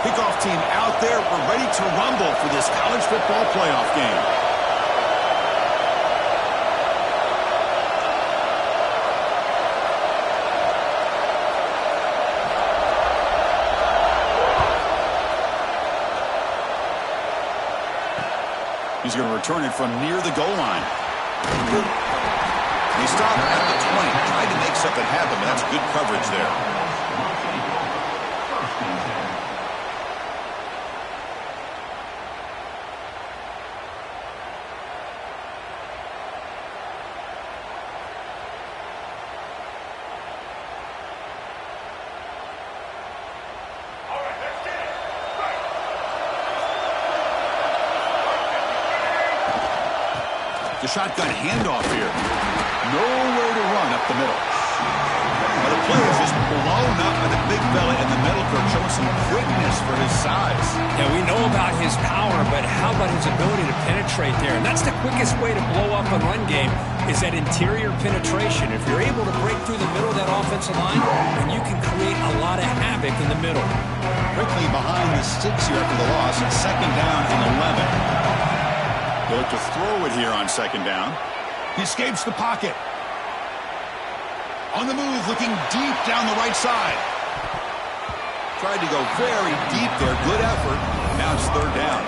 Kickoff team out there. We're ready to rumble for this college football playoff game. He's going to return it from near the goal line. He stopped at the 20, tried to make something happen, but that's good coverage there. The shotgun handoff here. Nowhere to run up the middle. But the play is just blown up by the big fella in the middle, Kirk, showing some quickness for his size. Yeah, we know about his power, but how about his ability to penetrate there? And that's the quickest way to blow up a run game, is that interior penetration. If you're able to break through the middle of that offensive line, then you can create a lot of havoc in the middle. Quickly behind the sticks here after the loss, and second down and 11. They'll look to throw it here on second down. He escapes the pocket. On the move, looking deep down the right side. Tried to go very deep there. Good effort. Now it's third down.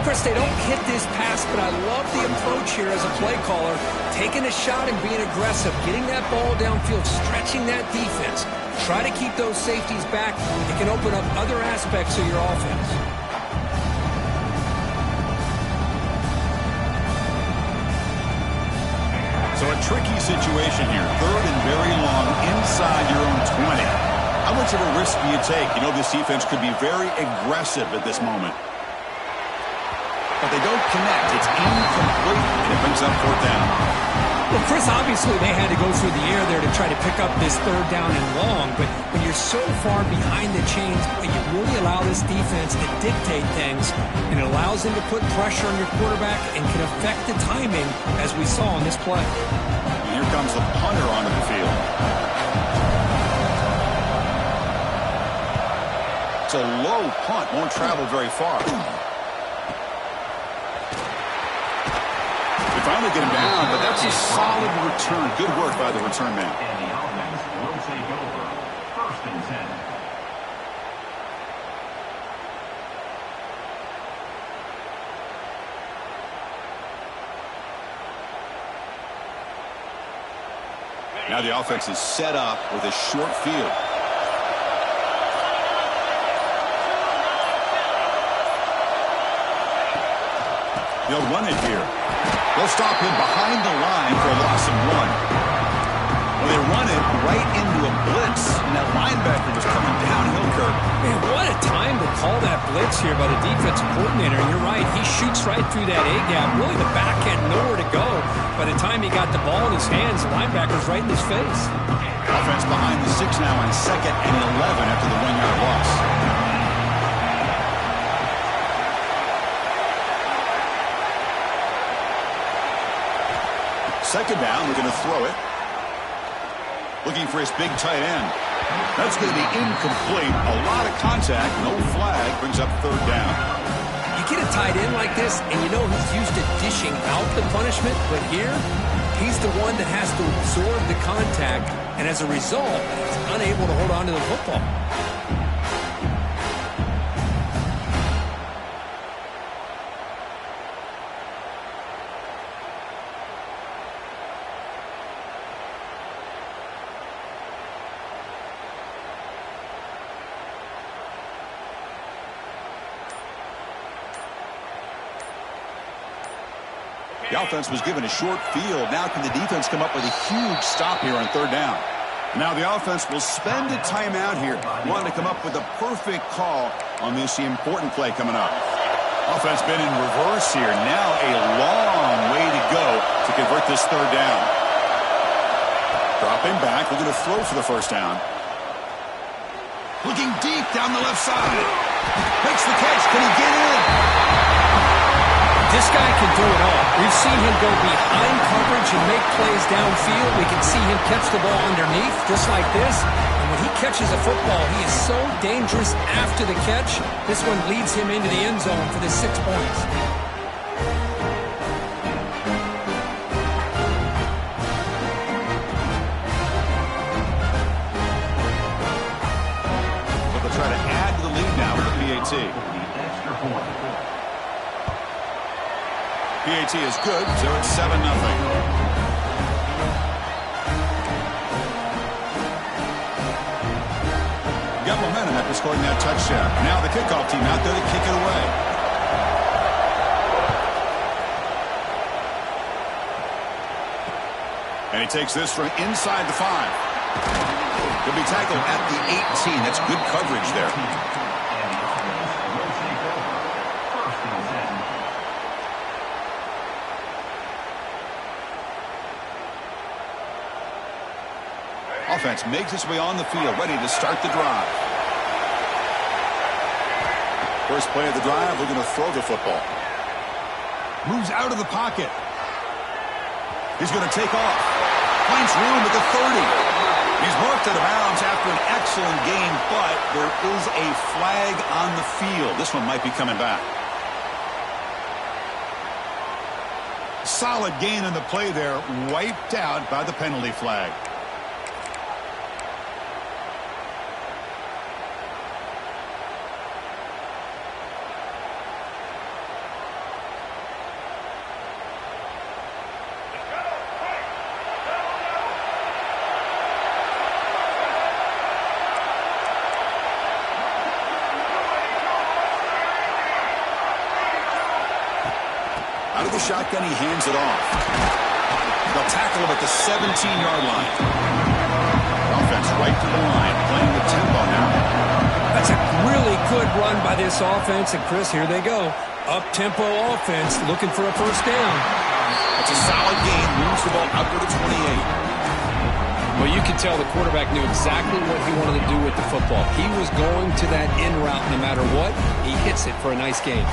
Chris, they don't hit this pass, but I love the approach here as a play caller. Taking a shot and being aggressive. Getting that ball downfield. Stretching that defense. Try to keep those safeties back. It can open up other aspects of your offense. So a tricky situation here. Third and very long inside your own 20. How much of a risk do you take? You know, this defense could be very aggressive at this moment. But they don't connect. It's incomplete, and it brings up fourth down. Well, Chris, obviously they had to go through the air there to try to pick up this third down and long, but when you're so far behind the chains, you really allow this defense to dictate things, and it allows them to put pressure on your quarterback and can affect the timing, as we saw in this play. And here comes the punter onto the field. It's a low punt, won't travel very far. Finally get him down, but that's a solid return. Good work by the return man. And the offense will take over. First and 10. Now the offense is set up with a short field. They'll run it here. They'll stop him behind the line for a loss of 1. Well, they run it right into a blitz, and that linebacker was coming downhill, Kirk. Man, what a time to call that blitz here by the defensive coordinator. And you're right, he shoots right through that A-gap. Really, the back had nowhere to go. By the time he got the ball in his hands, the linebacker's right in his face. Offense behind the 6 now on second and 11 after the 1-yard loss. Second down, we're going to throw it. Looking for his big tight end. That's going to be incomplete. A lot of contact, no flag, brings up third down. You get a tight end like this, and you know he's used to dishing out the punishment, but here, he's the one that has to absorb the contact, and as a result, he's unable to hold on to the football. The offense was given a short field. Now can the defense come up with a huge stop here on third down? Now the offense will spend a timeout here, wanting to come up with a perfect call on this important play coming up. Offense been in reverse here. Now a long way to go to convert this third down. Dropping back. We're going to throw for the first down. Looking deep down the left side. Makes the catch. Can he get in? This guy can do it all. We've seen him go behind coverage and make plays downfield. We can see him catch the ball underneath, just like this. And when he catches a football, he is so dangerous after the catch. This one leads him into the end zone for the 6 points. They'll try to add to the lead now with the PAT. PAT is good, so it's 7-0. Got momentum after scoring that touchdown. Now the kickoff team out there to kick it away. And he takes this from inside the 5. He'll be tackled at the 18. That's good coverage there. Offense makes its way on the field, ready to start the drive. First play of the drive, we're going to throw the football. Moves out of the pocket. He's going to take off. Finds room at the 30. He's marked out of bounds after an excellent game, but there is a flag on the field. This one might be coming back. Solid gain on the play there, wiped out by the penalty flag. Out of the shotgun, he hands it off. They'll tackle him at the 17-yard line. Offense right to the line, playing with tempo now. That's a really good run by this offense. And, Chris, here they go. Up-tempo offense looking for a first down. It's a solid gain. Moves the ball up to the 28. Well, you could tell the quarterback knew exactly what he wanted to do with the football. He was going to that in route no matter what. He hits it for a nice gain.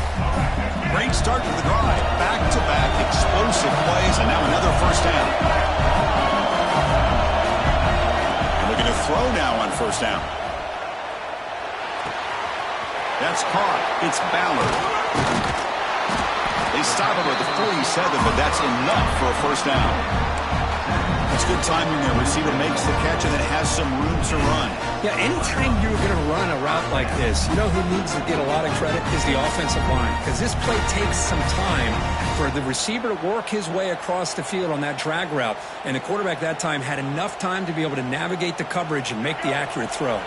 Great start to the drive. Back-to-back explosive plays, and now another first down. And looking to throw now on first down. That's caught. It's Ballard. They stop him at the 47, but that's enough for a first down. That's good timing there. Receiver makes the catch and then has some room to run. Yeah, anytime you're going to run a route like this, you know who needs to get a lot of credit is the offensive line, because this play takes some time for the receiver to work his way across the field on that drag route, and the quarterback that time had enough time to be able to navigate the coverage and make the accurate throw.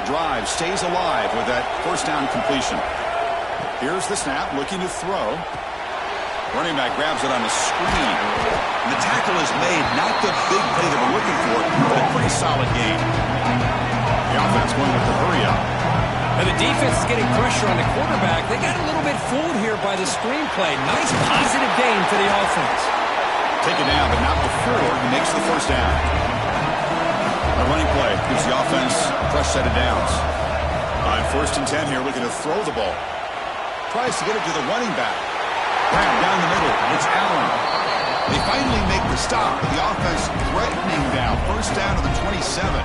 The drive stays alive with that first down completion. Here's the snap, looking to throw. Running back grabs it on the screen. And the tackle is made. Not the big play that we're looking for, but a pretty solid game. The offense going with the hurry up. And the defense is getting pressure on the quarterback. They got a little bit fooled here by the screenplay. Nice positive gain for the offense. Take it down, but not before he makes the first down. A running play gives the offense a fresh set of downs. On first and 10 here, looking to throw the ball. Tries to get it to the running back. Down the middle, it's Allen. They finally make the stop, but the offense threatening now. First down to the 27.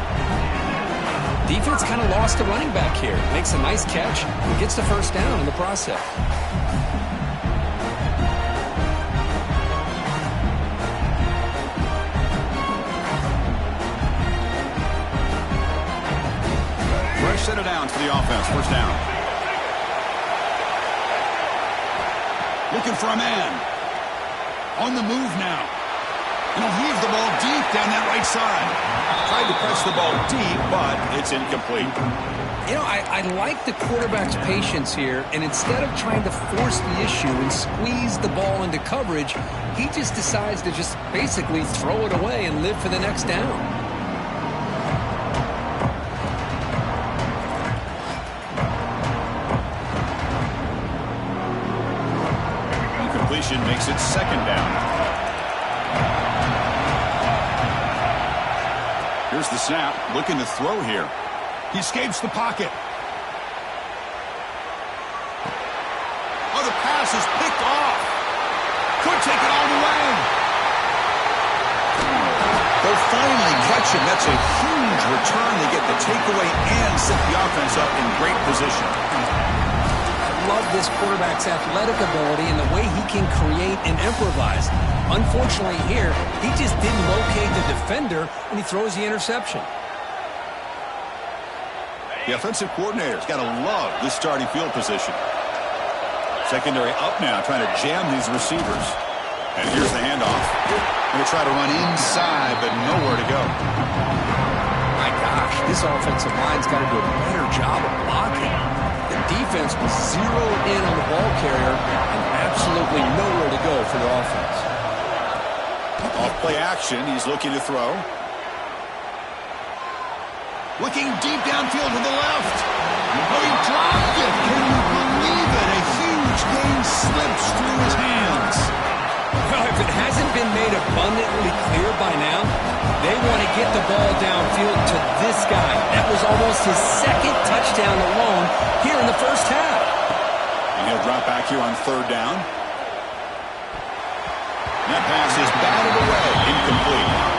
Defense kind of lost the running back here. Makes a nice catch and gets the first down in the process. Fresh set of downs for the offense. First down. Looking for a man. On the move now. And he'll heave the ball deep down that right side. Tried to press the ball deep, but it's incomplete. You know, I like the quarterback's patience here, and instead of trying to force the issue and squeeze the ball into coverage, he just decides to just basically throw it away and live for the next down. Makes it second down. Here's the snap, looking to throw here. He escapes the pocket. Oh, the pass is picked off. Could take it all the way. They'll finally catch him. That's a huge return. They get the takeaway and set the offense up in great position. I love this quarterback's athletic ability and the way he can create and improvise. Unfortunately here, he just didn't locate the defender and he throws the interception. The offensive coordinator's got to love this starting field position. Secondary up now, trying to jam these receivers. And here's the handoff. Going to try to run inside, but nowhere to go. My gosh, this offensive line's got to do a better job of blocking. The defense was zeroed in on the ball carrier and absolutely nowhere to go for the offense. Off play action, he's looking to throw. Looking deep downfield to the left. Oh, he dropped it. Can you believe it? A huge gain slips through his hands. Well, if it hasn't been made abundantly clear by now, they want to get the ball downfield to this guy. That was almost his second touchdown alone here in the first half. And he'll drop back here on third down. That pass is batted away. Incomplete.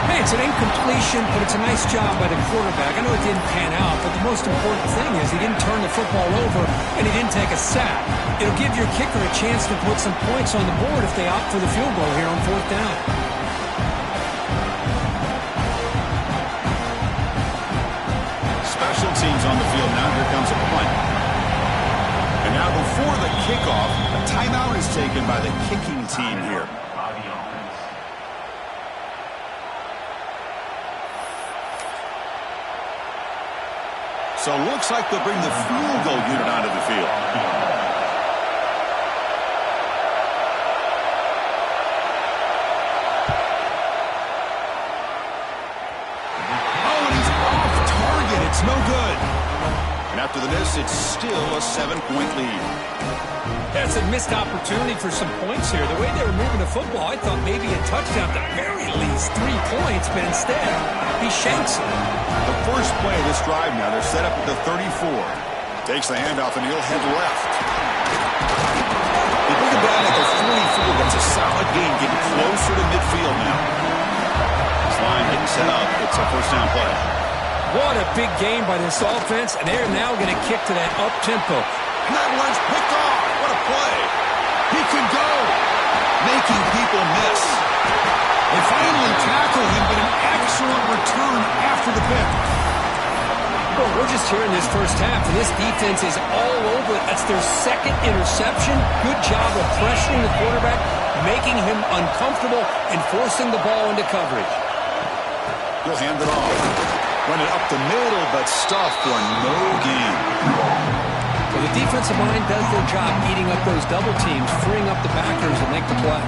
Hey, it's an incompletion, but it's a nice job by the quarterback. I know it didn't pan out, but the most important thing is he didn't turn the football over and he didn't take a sack. It'll give your kicker a chance to put some points on the board if they opt for the field goal here on fourth down. Special teams on the field now. Here comes a punt. And now before the kickoff, a timeout is taken by the kicking team here. So it looks like they'll bring the field goal unit onto the field. Oh, and he's off target. It's no good. And after the miss, it's still a 7-point lead. That's a missed opportunity for some points here. The way they were moving the football, I thought maybe a touchdown, at the very least 3 points, but instead, he shanks it. The first play of this drive now, they're set up at the 34. Takes the handoff and he'll head left. They bring him down at the 44. That's a solid gain, getting closer to midfield now. This line getting set up. It's a first down play. What a big game by this offense, and they're now going to kick to that up-tempo. And that one's picked off. What a play. He can go. Making people miss. They finally tackle him, but an excellent return after the pick. Well, we're just here in this first half, and this defense is all over it. That's their second interception. Good job of pressuring the quarterback, making him uncomfortable, and forcing the ball into coverage. He'll hand it off. Run it up the middle, but stuffed for no gain. Well, the defensive line does their job eating up those double teams, freeing up the backers and make the play.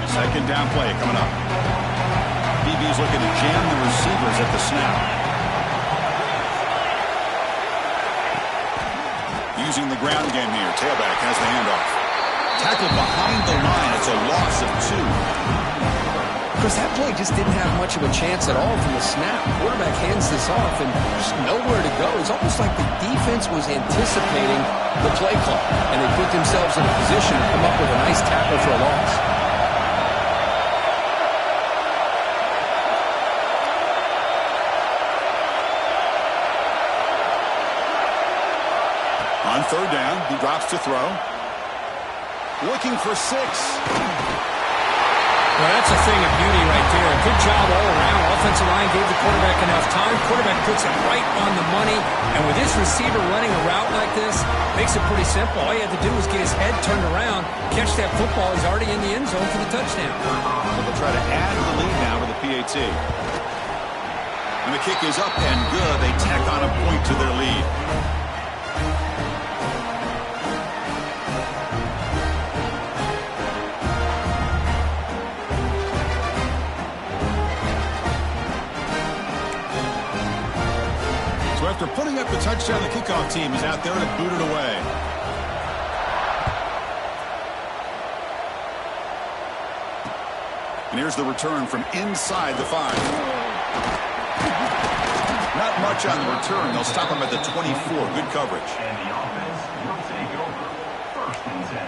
Second down play coming up. DB's looking to jam the receivers at the snap. Using the ground game here. Tailback has the handoff. Tackled behind the line. It's a loss of 2. Chris, that play just didn't have much of a chance at all from the snap. Quarterback hands this off and there's nowhere to go. It's almost like the defense was anticipating the play call, and they put themselves in a position to come up with a nice tackle for a loss. On third down, he drops to throw. Looking for 6. Well, that's a thing of beauty right there. A good job all around. Offensive line gave the quarterback enough time. Quarterback puts it right on the money. And with this receiver running a route like this, makes it pretty simple. All you have to do is get his head turned around, catch that football. He's already in the end zone for the touchdown. So they'll try to add to the lead now with the PAT. And the kick is up and good. They tack on a point to their lead. After putting up the touchdown, the kickoff team is out there to boot it away. And here's the return from inside the 5. Not much on the return. They'll stop him at the 24. Good coverage. And the offense will take over. First and 10.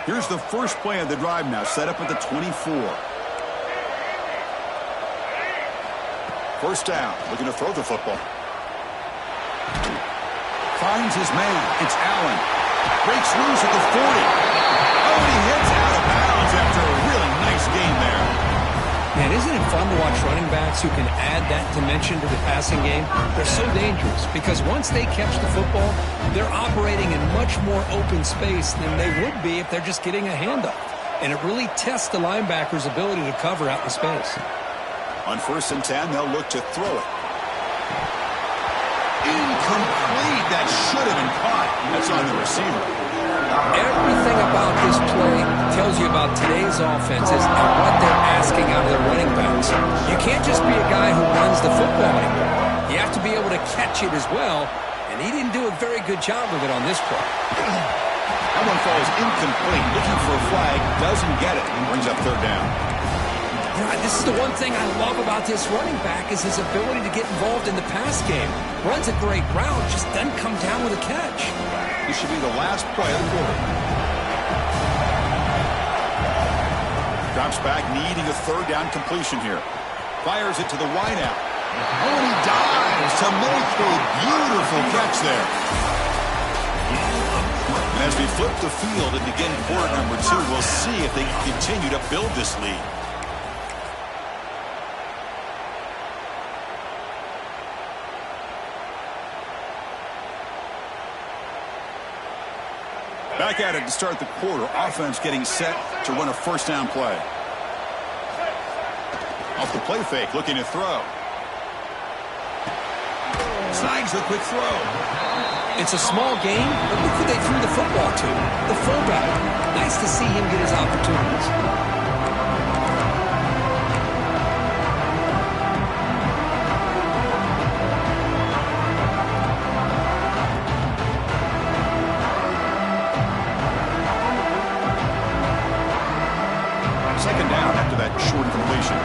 Here's the first play of the drive now, set up at the 24. First down, looking to throw the football. Finds his man. It's Allen. Breaks loose at the 40. Oh, and he hits out of bounds after a really nice game there. Man, isn't it fun to watch running backs who can add that dimension to the passing game? They're so dangerous because once they catch the football, they're operating in much more open space than they would be if they're just getting a handoff. And it really tests the linebacker's ability to cover out in space. On 1st and 10, they'll look to throw it. Incomplete. That should have been caught. That's on the receiver. Everything about this play tells you about today's offenses and what they're asking out of their running backs. You can't just be a guy who runs the football anymore. You have to be able to catch it as well, and he didn't do a very good job of it on this play. That one falls incomplete. Looking for a flag, doesn't get it, and brings up 3rd down. This is the one thing I love about this running back is his ability to get involved in the pass game. Runs a great route, just doesn't come down with a catch. This should be the last play of the quarter. Drops back, needing a 3rd down completion here. Fires it to the wideout. Oh, and he dives to make a beautiful catch there. And as we flip the field and begin quarter number 2, we'll see if they can continue to build this lead. Back at it to start the quarter. Offense getting set to run a 1st down play. Off the play fake, looking to throw. Snags the quick throw. It's a small game, but look who they threw the football to. The fullback. Nice to see him get his opportunities. Second down after that short completion.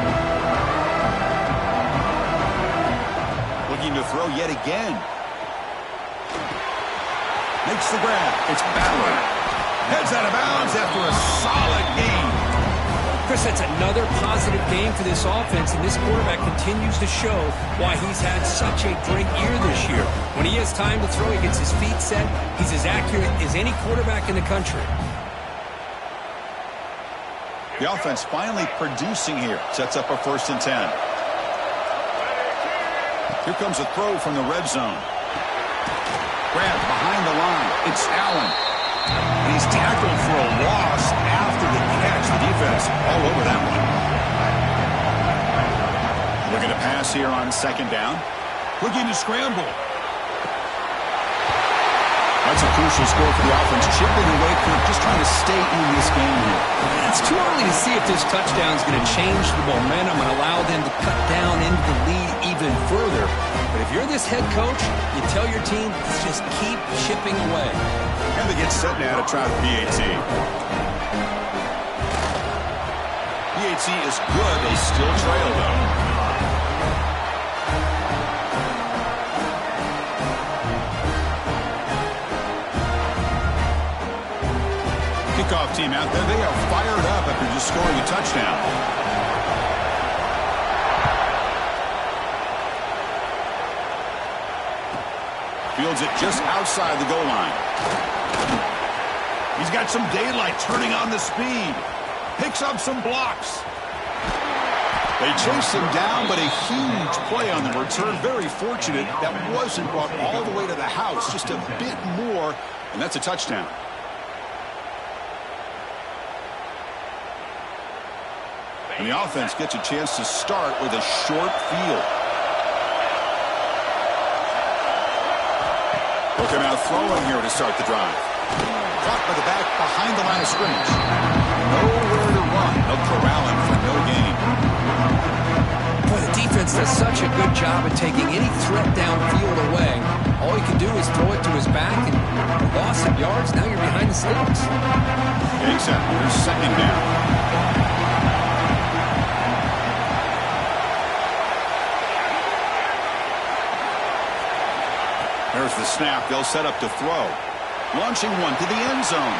Looking to throw yet again. Makes the grab. It's Ballard. Heads out of bounds after a solid game. Chris, that's another positive game for this offense, and this quarterback continues to show why he's had such a great year this year. When he has time to throw, he gets his feet set. He's as accurate as any quarterback in the country. The offense finally producing here. Sets up a 1st and 10. Here comes a throw from the red zone. Grab behind the line. It's Allen. And he's tackled for a loss after the catch. The defense all over that one. Looking to pass here on 2nd down. Looking to scramble. That's a crucial score for the offense. Chipping away, Kirk, just trying to stay in this game here. It's too early to see if this touchdown is going to change the momentum and allow them to cut down into the lead even further. But if you're this head coach, you tell your team, just keep chipping away. And they get set now to try the PAT. PAT is good. They still trail, though. Kickoff team out there. They are fired up after just scoring a touchdown. Fields it just outside the goal line. He's got some daylight, turning on the speed. Picks up some blocks. They chase him down, but a huge play on the return. Very fortunate that wasn't brought all the way to the house. Just a bit more, and that's a touchdown. And the offense gets a chance to start with a short field. Looking out throwing here to start the drive. Caught by the back behind the line of scrimmage. Nowhere to run. They'll corral him for no gain. Boy, the defense does such a good job at taking any threat downfield away. All he can do is throw it to his back, and loss of yards, now you're behind the sticks. Exactly. Here's second down. There's the snap. They'll set up to throw. Launching one to the end zone.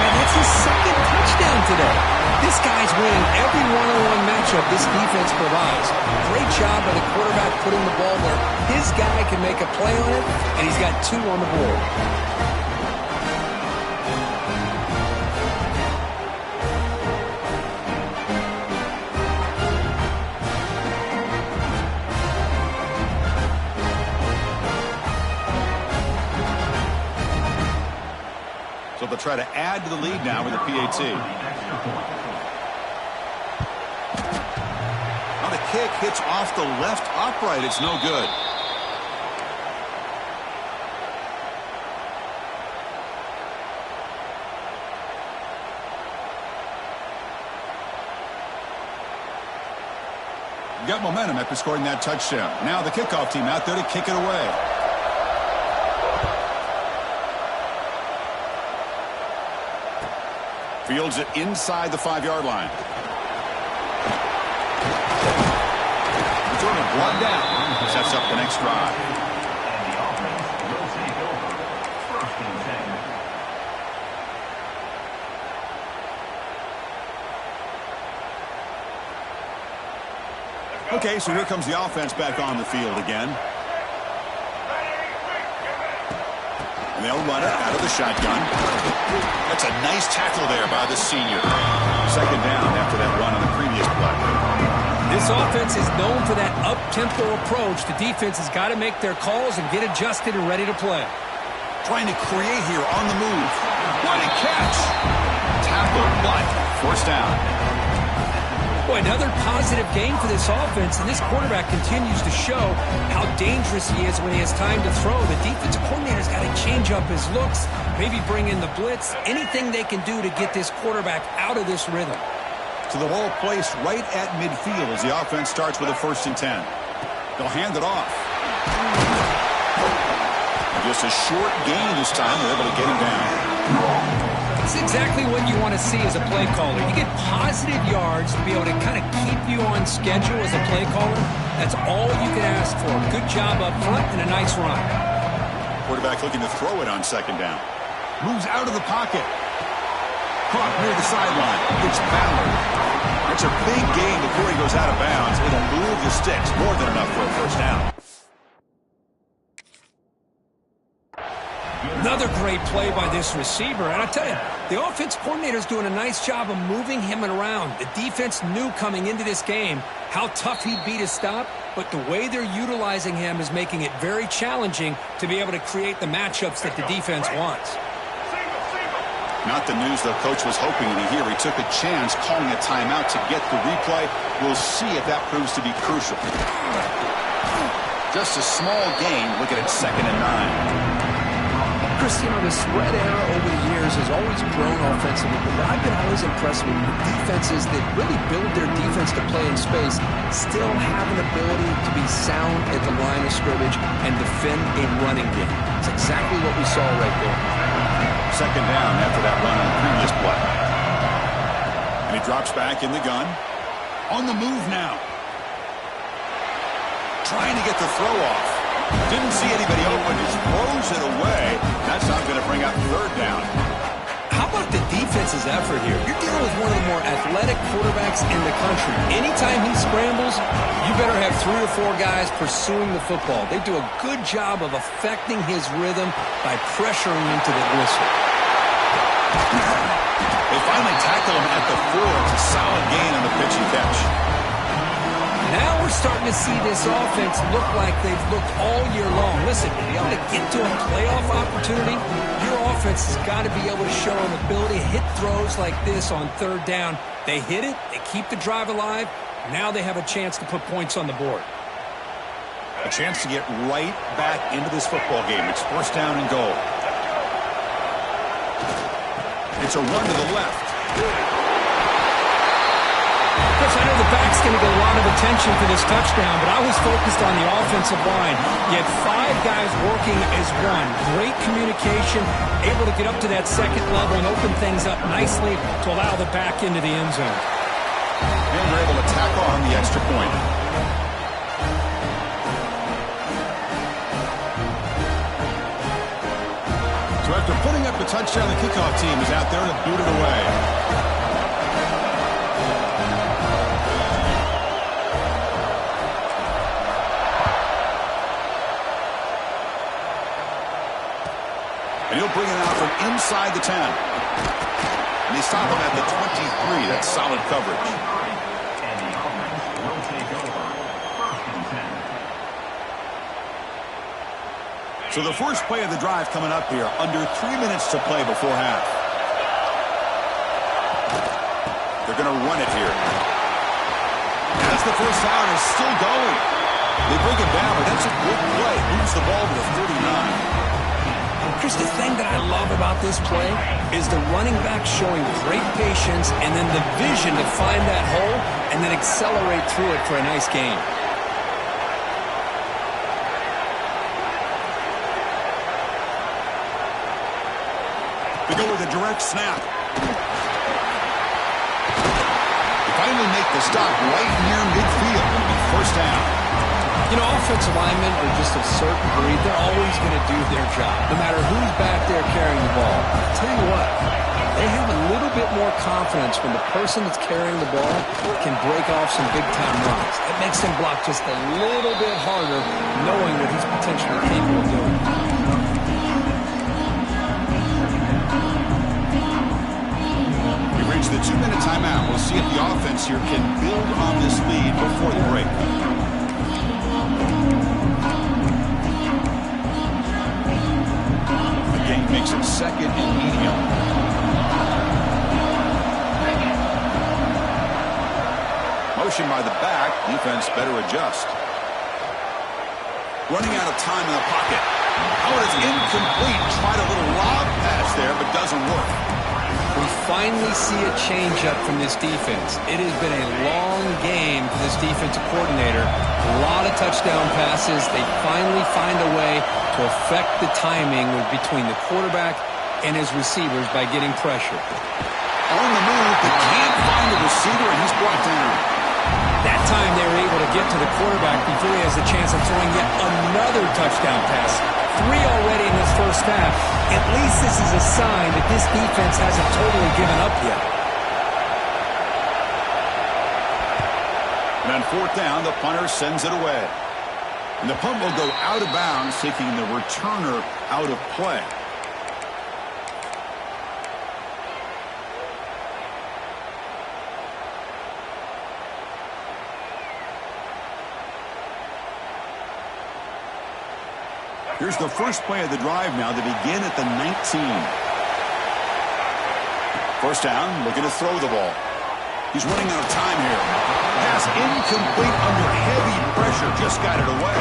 And that's his second touchdown today. This guy's winning every one-on-one matchup this defense provides. Great job by the quarterback putting the ball where his guy can make a play on it, and he's got 2 on the board. So they'll try to add to the lead now with a PAT. Now the kick hits off the left upright. It's no good. Got momentum after scoring that touchdown. Now the kickoff team out there to kick it away. Fields it inside the 5-yard line. Return it 1 down. Sets up the next drive. And the offense will take over. First and 10. Okay, so here comes the offense back on the field again. And they'll run it out of the shotgun. That's a nice tackle there by the senior. Second down after that run on the previous play. This offense is known for that up-tempo approach. The defense has got to make their calls and get adjusted and ready to play. Trying to create here on the move. What a catch. Tackle, but forced down. Boy, another positive game for this offense, and this quarterback continues to show how dangerous he is when he has time to throw. The defensive coordinator's got to change up his looks, maybe bring in the blitz, anything they can do to get this quarterback out of this rhythm. So the ball placed right at midfield as the offense starts with a 1st and 10. They'll hand it off. Just a short gain this time. They're able to get him down. It's exactly what you want to see as a play caller. You get positive yards to be able to kind of keep you on schedule as a play caller. That's all you can ask for. Good job up front and a nice run. Quarterback looking to throw it on 2nd down. Moves out of the pocket. Caught near the sideline. It's Ballard. That's a big gain before he goes out of bounds. It'll move the sticks. More than enough for a 1st down. Another great play by this receiver. And I tell you, the offense coordinator's doing a nice job of moving him around. The defense knew coming into this game how tough he'd be to stop, but the way they're utilizing him is making it very challenging to be able to create the matchups that the defense wants. Not the news the coach was hoping to hear. He took a chance calling a timeout to get the replay. We'll see if that proves to be crucial. Just a small gain. Looking at 2nd and 9. Chris, you know, the spread era over the years has always grown offensively, but I've been always impressed with the defenses that really build their defense to play in space, still have an ability to be sound at the line of scrimmage and defend a running game. It's exactly what we saw right there. 2nd down after that run on the previous play. And he drops back in the gun. On the move now. Trying to get the throw off. Didn't see anybody open, just throws it away. That's not going to bring up 3rd down. How about the defense's effort here? You're dealing with one of the more athletic quarterbacks in the country. Anytime he scrambles, you better have 3 or 4 guys pursuing the football. They do a good job of affecting his rhythm by pressuring him to the whistle. They finally tackle him at the 4. It's a solid gain on the pitch and catch. Now we're starting to see this offense look like they've looked all year long. Listen, to be able to get to a playoff opportunity, your offense has got to be able to show an ability to hit throws like this on 3rd down. They hit it, they keep the drive alive. Now they have a chance to put points on the board. A chance to get right back into this football game. It's 1st down and goal. It's a run to the left. Chris, I know the back's going to get a lot of attention for this touchdown, but I was focused on the offensive line. You had 5 guys working as one. Great communication, able to get up to that second level and open things up nicely to allow the back into the end zone. And they're able to tack on the extra point. So after putting up the touchdown, the kickoff team is out there to boot it away. And he'll bring it out from inside the 10. And they stop him at the 23. That's solid coverage. And the offense will take over. First and 10. So the first play of the drive coming up here, under 3 minutes to play before half. They're going to run it here. As the first down is still going. They bring it down, but that's a good play. Moves the ball to the 39. Chris, the thing that I love about this play is the running back showing great patience and then the vision to find that hole and then accelerate through it for a nice gain. They go with a direct snap. They finally make the stop right near midfield. It'll be first down. You know, offensive linemen are just a certain breed. They're always going to do their job, no matter who's back there carrying the ball. I'll tell you what, they have a little bit more confidence when the person that's carrying the ball can break off some big-time runs. It makes them block just a little bit harder, knowing what he's potentially capable of doing. We reach the 2-minute timeout. We'll see if the offense here can build on this lead before the break. Makes it second and medium. Motion by the back. Defense better adjust. Running out of time in the pocket. Oh, it's incomplete. Tried a little lob pass there, but doesn't work. We finally see a change-up from this defense. It has been a long game for this defensive coordinator. A lot of touchdown passes. They finally find a way to affect the timing between the quarterback and his receivers by getting pressure. On the move, they can't find the receiver, and he's brought down. That time they were able to get to the quarterback before he has a chance of throwing yet another touchdown pass. 3 already in this first half. At least this is a sign that this defense hasn't totally given up yet. And on fourth down, the punter sends it away. And the punt will go out of bounds, taking the returner out of play. Here's the first play of the drive now. They begin at the 19. First down, looking to throw the ball. He's running out of time here. Pass incomplete under heavy pressure. Just got it away.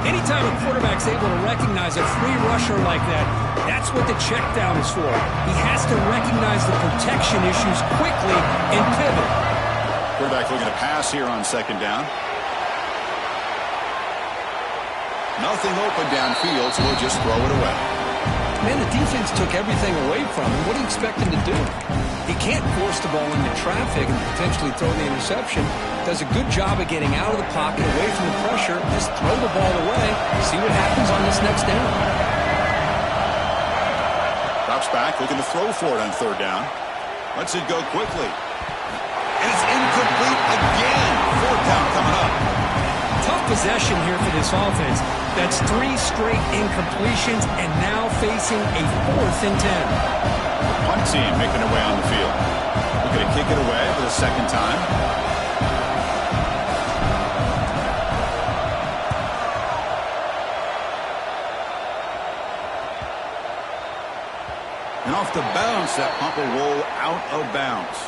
Anytime a quarterback's able to recognize a free rusher like that, that's what the check down is for. He has to recognize the protection issues quickly and pivot. Quarterback looking to pass here on second down. Nothing open downfield, so we'll just throw it away. Man, the defense took everything away from him. What do you expect him to do? He can't force the ball into traffic and potentially throw the interception. Does a good job of getting out of the pocket, away from the pressure. Just throw the ball away. See what happens on this next down. Drops back, looking to throw for it on third down. Lets it go quickly. And it's incomplete again. Fourth down coming up. Tough possession here for this offense. That's 3 straight incompletions and now facing a 4th and 10. The punt team making their way on the field. Looking to kick it away for the second time. And off the bounce, that punt will roll out of bounds.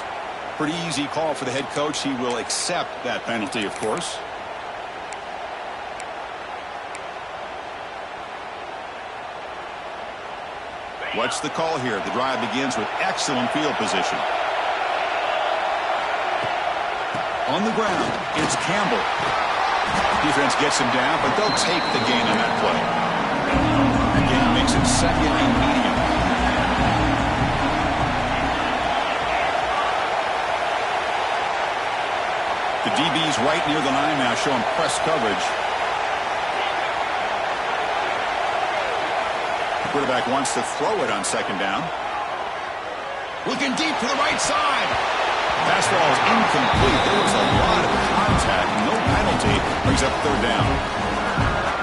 Pretty easy call for the head coach. He will accept that penalty, of course. What's the call here? The drive begins with excellent field position. On the ground, it's Campbell. Defense gets him down, but they'll take the gain on that play. Again, makes it second and medium. The DB's right near the line now, showing press coverage. The quarterback wants to throw it on second down. Looking deep to the right side. Pass ball is incomplete. There was a lot of contact. No penalty. Brings up third down.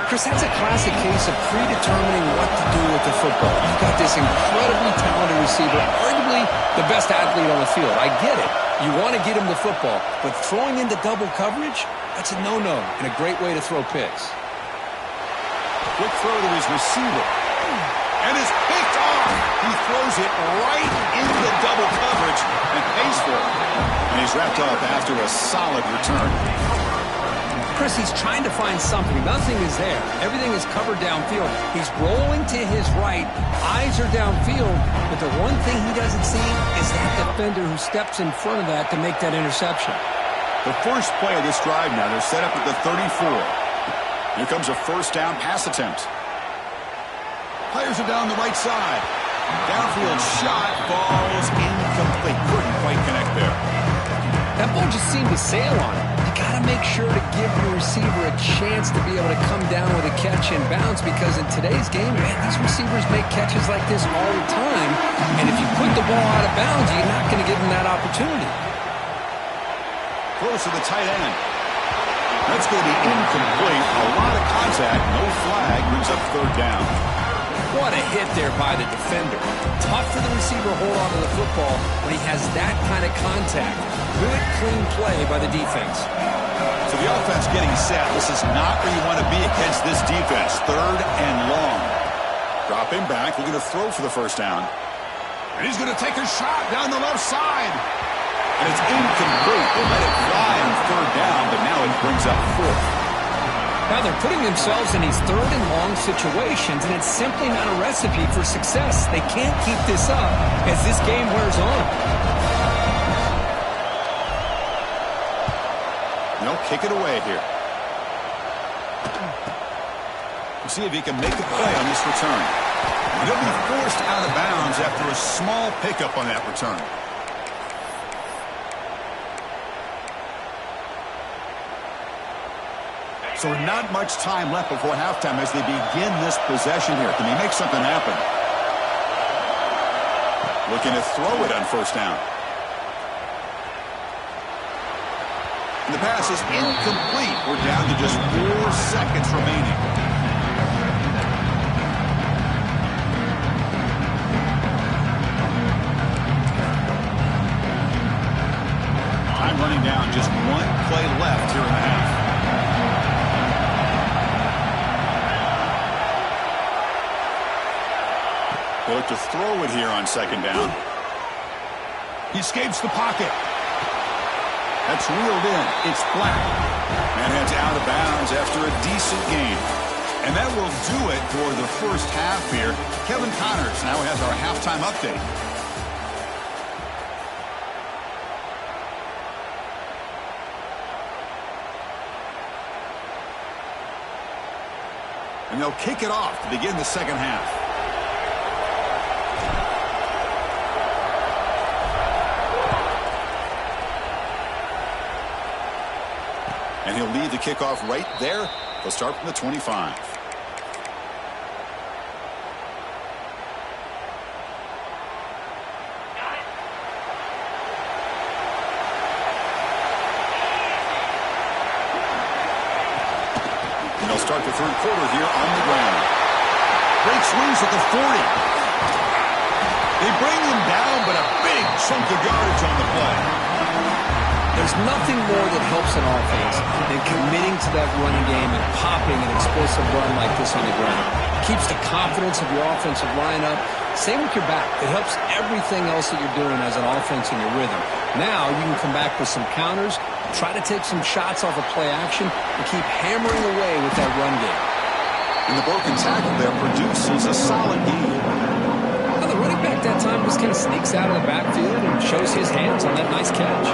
Chris, that's a classic case of predetermining what to do with the football. You've got this incredibly talented receiver, arguably the best athlete on the field. I get it. You want to get him the football, but throwing into double coverage, that's a no-no and a great way to throw picks. Quick throw to his receiver. And is picked off. He throws it right into double coverage and pays for it. And he's wrapped up after a solid return. Chris, he's trying to find something. Nothing is there. Everything is covered downfield. He's rolling to his right. Eyes are downfield. But the one thing he doesn't see is that defender who steps in front of that to make that interception. The first play of this drive now, they're set up at the 34. Here comes a first down pass attempt. Fires it down the right side. Downfield shot falls incomplete. Couldn't quite connect there. That ball just seemed to sail on it. You got to make sure to give your receiver a chance to be able to come down with a catch and bounce, because in today's game, man, these receivers make catches like this all the time. And if you put the ball out of bounds, you're not going to give them that opportunity. Close to the tight end. That's going to be incomplete. A lot of contact. No flag. Brings up third down. What a hit there by the defender. Tough for the receiver to hold on to the football when he has that kind of contact. Good, clean play by the defense. So the offense getting set. This is not where you want to be against this defense. Third and long. Drop him back. We're going to throw for the first down. And he's going to take a shot down the left side. And it's incomplete. They let it fly on third down, but now it brings up fourth. Now they're putting themselves in these third and long situations, and it's simply not a recipe for success. They can't keep this up as this game wears on. They'll kick it away here. We'll see if he can make a play on this return. He'll be forced out of bounds after a small pickup on that return. So not much time left before halftime as they begin this possession here. Can he make something happen? Looking to throw it on first down. And the pass is incomplete. We're down to just 4 seconds remaining. Time running down. Just 1 play left here in the half. They look to throw it here on second down. He escapes the pocket. That's reeled in. It's flat. And heads out of bounds after a decent gain. And that will do it for the first half here. Kevin Connors now has our halftime update. And they'll kick it off to begin the second half. And he'll lead the kickoff right there. They'll start from the 25. And they'll start the third quarter here on the ground. Breaks loose at the 40. They bring him down, but a big chunk of yardage on the play. There's nothing more that helps an offense than committing to that running game and popping an explosive run like this on the ground. It keeps the confidence of your offensive lineup. Same with your back. It helps everything else that you're doing as an offense in your rhythm. Now you can come back with some counters, try to take some shots off of play action, and keep hammering away with that run game. And the broken tackle there produces a solid gain. Well, the running back that time just kind of sneaks out of the backfield and shows his hands on that nice catch.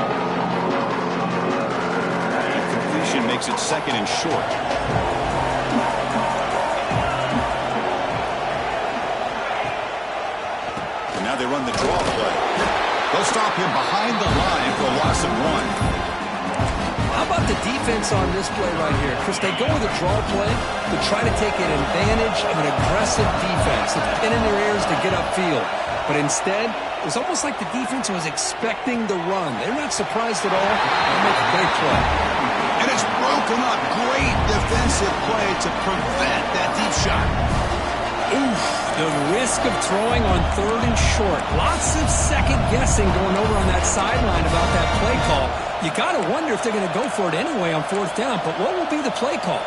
completion makes it 2nd and short. And now they run the draw play. They'll stop him behind the line for a loss of 1. How about the defense on this play right here? Chris, they go with a draw play to try to take an advantage of an aggressive defense. It's pin in their ears to get upfield. But instead, it was almost like the defense was expecting the run. They're not surprised at all. They make a great play. And it's broken up. Great defensive play to prevent that deep shot. Oof, the risk of throwing on 3rd and short. Lots of second guessing going over on that sideline about that play call. You got to wonder if they're going to go for it anyway on 4th down. But what will be the play call?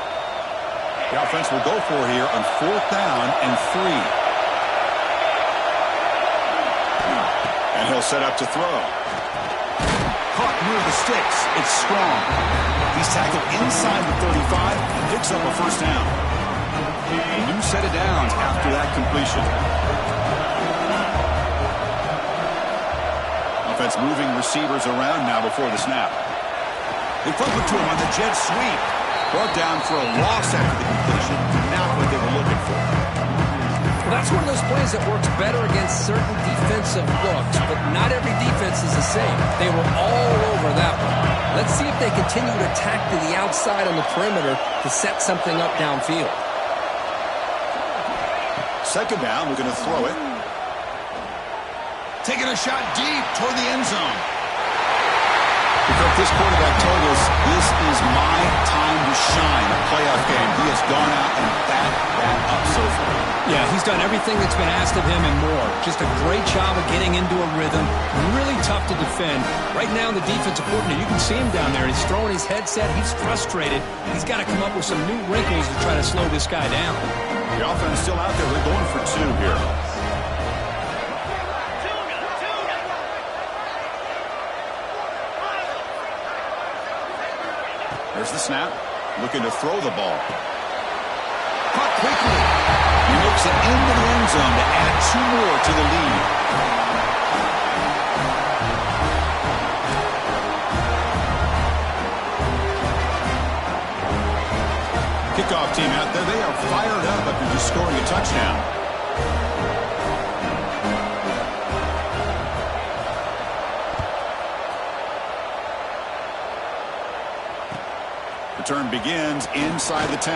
The offense will go for it here on 4th down and 3. And he'll set up to throw. Caught near the sticks. It's strong. He's tackled inside the 35 and picks up a 1st down. A new set of downs after that completion. Offense moving receivers around now before the snap. They flip it to him on the jet sweep. Brought down for a loss after the completion. Not what they were looking for. Well, that's one of those plays that works better against certain defensive looks, but not every defense is the same. They were all over that one. Let's see if they continue to attack to the outside on the perimeter to set something up downfield. 2nd down, we're going to throw it. Taking a shot deep toward the end zone. Because this quarterback told us this is my time to shine, a playoff game. He has gone out and backed that up so far. Yeah, he's done everything that's been asked of him and more. Just a great job of getting into a rhythm. Really tough to defend. Right now, the defensive coordinator, you can see him down there. He's throwing his headset. He's frustrated. He's got to come up with some new wrinkles to try to slow this guy down. The offense still out there. They're going for 2 here. There's the snap. Looking to throw the ball. Caught quickly. He makes it into the end zone to add 2 more to the lead. Kickoff team out there. They are fired up after just scoring a touchdown. Return begins inside the 10.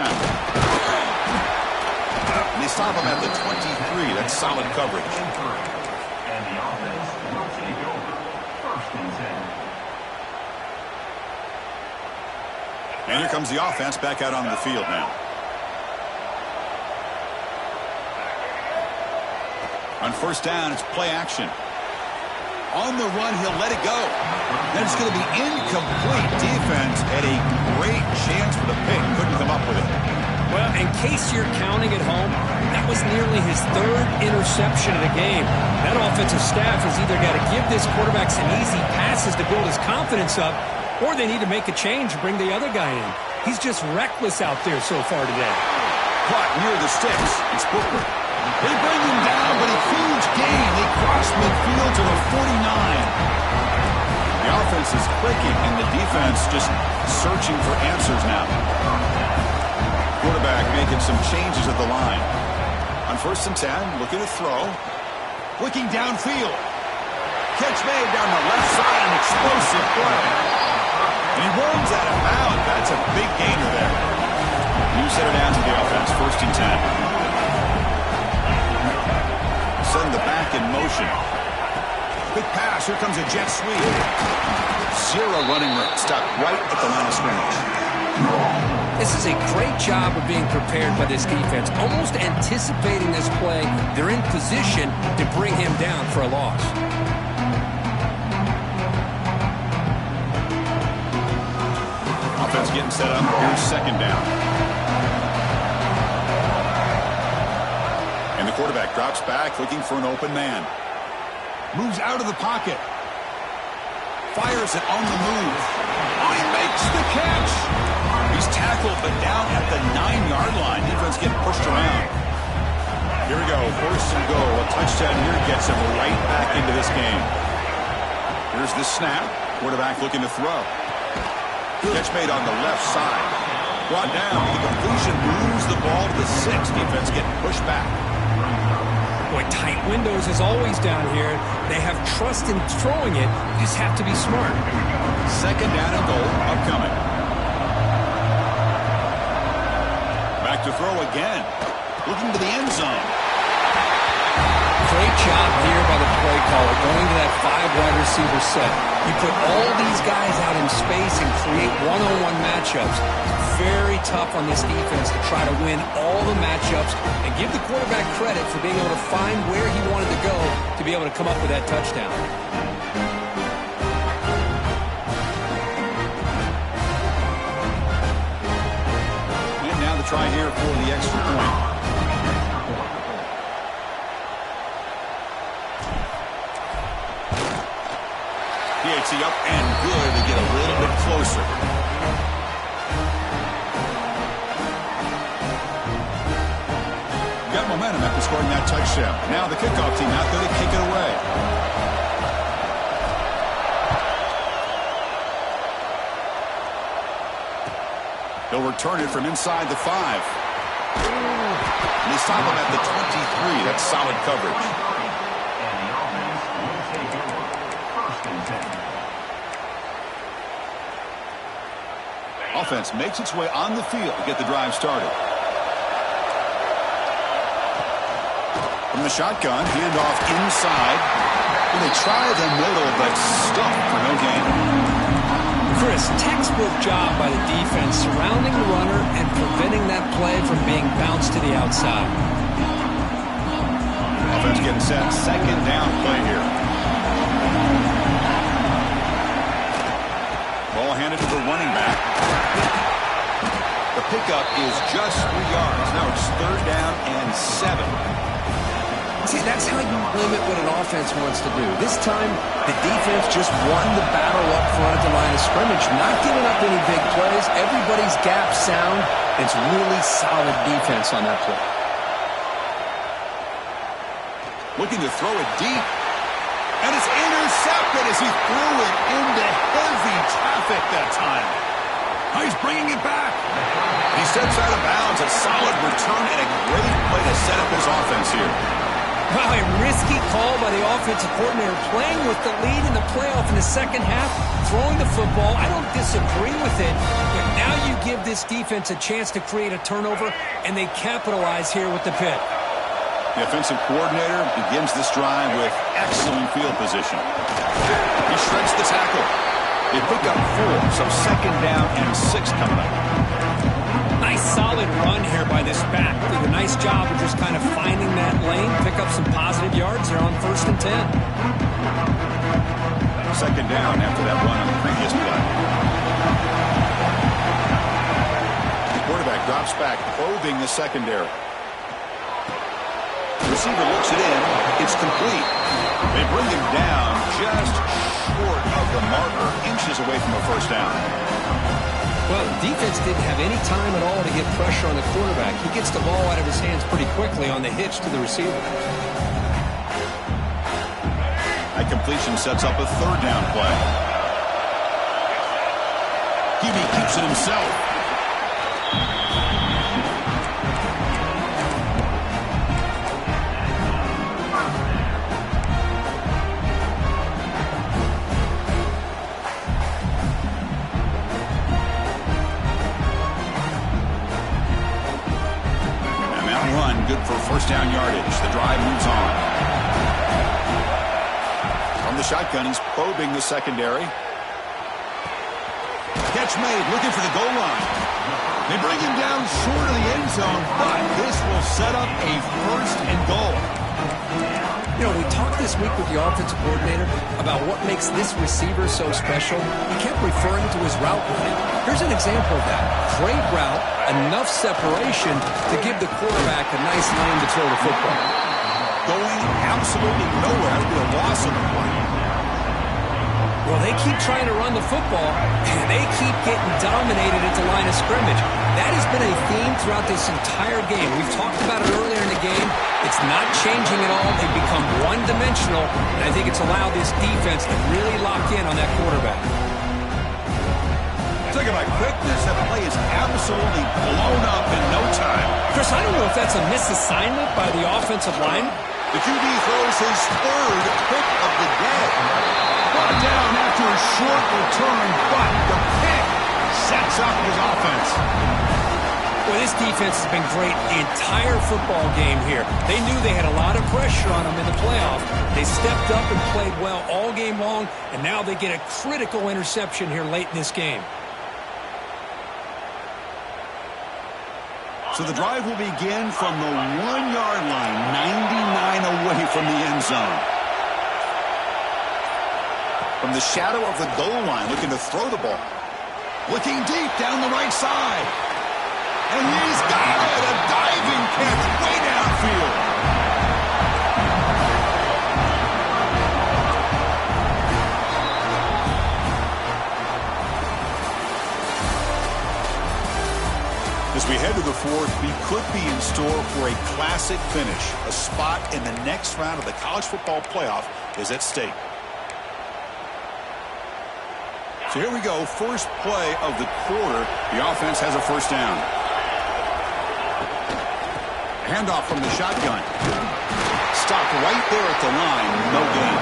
And they stop him at the 23. That's solid coverage. And the offense will take over 1st and 10. And here comes the offense back out on the field now. On 1st down, it's play action. On the run, he'll let it go. Then it's going to be incomplete. Defense had a great chance for the pick. Couldn't come up with it. Well, in case you're counting at home, that was nearly his 3rd interception of the game. That offensive staff has either got to give this quarterback some easy passes to build his confidence up, or they need to make a change and bring the other guy in. He's just reckless out there so far today. Caught near the sticks. It's Booker. They bring him down, but a huge gain. They cross midfield to the 49. The offense is clicking, and the defense just searching for answers now. Quarterback making some changes at the line. On 1st and 10, looking to throw. Looking downfield. Catch made down the left side, an explosive play. And he runs out of bounds. That's a big gainer there. New set of downs to the offense, 1st and 10. Send the back in motion. Quick pass. Here comes a jet sweep. 0 running room. Stop right at the line of scrimmage. This is a great job of being prepared by this defense. Almost anticipating this play. They're in position to bring him down for a loss. Offense getting set up. Here's 2nd down. And the quarterback drops back, looking for an open man. Moves out of the pocket. Fires it on the move. Oh, he makes the catch. He's tackled, but down at the 9-yard line. Defense getting pushed around. Here we go. 1st and goal. A touchdown here gets him right back into this game. Here's the snap. Quarterback looking to throw. Catch made on the left side. Brought down. The completion moves the ball to the 6. Defense getting pushed back. Boy, tight windows is always down here. They have trust in throwing it. You just have to be smart. Second down and goal upcoming. Back to throw again. Looking to the end zone. Great job here by the play caller going to that 5-wide receiver set. You put all these guys out in space and create one-on-one matchups. It's very tough on this defense to try to win all the matchups and give the quarterback credit for being able to find where he wanted to go to be able to come up with that touchdown. And now the try here for the extra point. PHC up and good to get a little bit closer. Got momentum after scoring that touchdown. Now the kickoff team out there to kick it away. They'll return it from inside the 5. And they stop him at the 23. That's solid coverage. Offense makes its way on the field to get the drive started. From the shotgun, handoff inside. And they try the middle, but stuffed for no gain. Chris, textbook job by the defense surrounding the runner and preventing that play from being bounced to the outside. Offense getting set. Second down play here. Ball handed to the running back. The pickup is just 3 yards. Now it's third down and 7. See, that's how you limit what an offense wants to do. This time, the defense just won the battle up front at the line of scrimmage, not giving up any big plays. Everybody's gap sound. It's really solid defense on that play. Looking to throw it deep. And it's intercepted as he threw it into heavy traffic that time. He's bringing it back. He steps out of bounds. A solid return and a great play to set up his offense here. Wow, a risky call by the offensive coordinator, playing with the lead in the playoff in the second half, throwing the football. I don't disagree with it, but now you give this defense a chance to create a turnover, and they capitalize here with the pick. The offensive coordinator begins this drive with excellent field position. He shreds the tackle. They pick up 4, so second down and 6 coming up. Nice solid run here by this back. Did a nice job of just kind of finding that lane, pick up some positive yards there on 1st and 10. Second down after that run on the previous play. The quarterback drops back, probing the secondary. The receiver looks it in. It's complete. They bring him down just short of the marker, inches away from a first down. Well, defense didn't have any time at all to get pressure on the quarterback. He gets the ball out of his hands pretty quickly on the hitch to the receiver. That completion sets up a third down play. QB keeps it himself. Good for first down yardage. The drive moves on. From the shotgun, he's probing the secondary. Catch made, looking for the goal line. They bring him down short of the end zone, but this will set up a first and goal. You know, we talked this week with the offensive coordinator about what makes this receiver so special. He kept referring to his route running. Here's an example of that. Great route, enough separation to give the quarterback a nice lane to throw the football. Going absolutely nowhere. That would be a loss of the play. Well, they keep trying to run the football, and they keep getting dominated at the line of scrimmage. That has been a theme throughout this entire game. We've talked about it earlier in the game. It's not changing at all. They've become one-dimensional, and I think it's allowed this defense to really lock in on that quarterback. Talk about quickness. That play is absolutely blown up in no time. Chris, I don't know if that's a misassignment by the offensive line. The QB throws his third pick of the day. Brought down after a short return, but the pick sets up his offense. Well, this defense has been great the entire football game here. They knew they had a lot of pressure on them in the playoff. They stepped up and played well all game long, and now they get a critical interception here late in this game. So the drive will begin from the 1-yard line, 99 away from the end zone. From the shadow of the goal line, looking to throw the ball. Looking deep down the right side. And he's got it, a diving catch way downfield. As we head to the fourth, we could be in store for a classic finish. A spot in the next round of the college football playoff is at stake. So here we go, first play of the quarter. The offense has a first down. Handoff from the shotgun. Stopped right there at the line. No gain.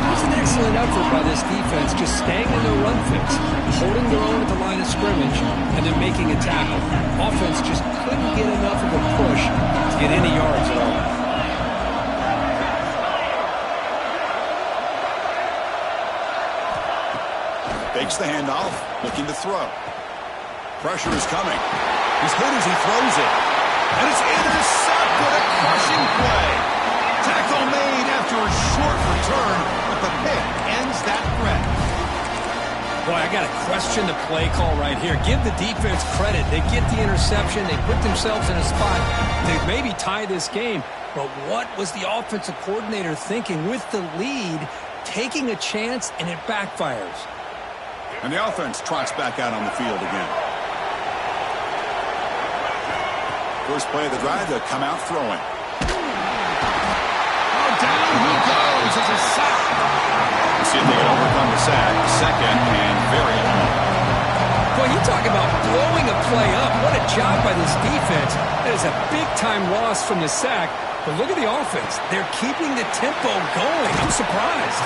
It was an excellent effort by this defense, just staying in their run fix, holding their own at the line of scrimmage, and then making a tackle. Offense just couldn't get enough of a push to get any yards at all. Fakes the handoff, looking to throw. Pressure is coming. He's hit as he throws it. And it's intercepted, a crushing play. Tackle made after a short return, but the pick ends that threat. Boy, I got to question the play call right here. Give the defense credit. They get the interception. They put themselves in a spot to maybe tie this game. But what was the offensive coordinator thinking with the lead, taking a chance, and it backfires? And the offense trots back out on the field again. First play of the drive, they'll come out throwing. Oh, down he goes. It's a sack. Let's see if they can overcome the sack. Second and very long. Boy, you talk about blowing a play up. What a job by this defense. That is a big-time loss from the sack. But look at the offense. They're keeping the tempo going. I'm surprised.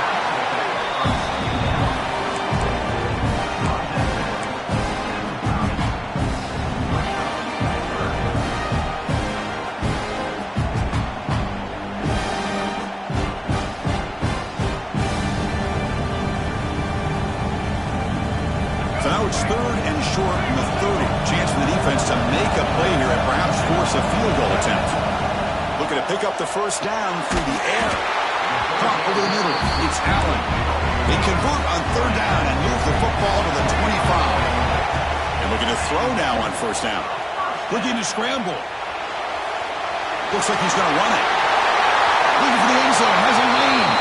So now it's third and short from the 30. Chance for the defense to make a play here and perhaps force a field goal attempt. Looking to pick up the first down through the air. Caught over the middle. It's Allen. They convert on third down and move the football to the 25. And looking to throw now on first down. Looking to scramble. Looks like he's going to run it. Looking for the end zone. Has a lane.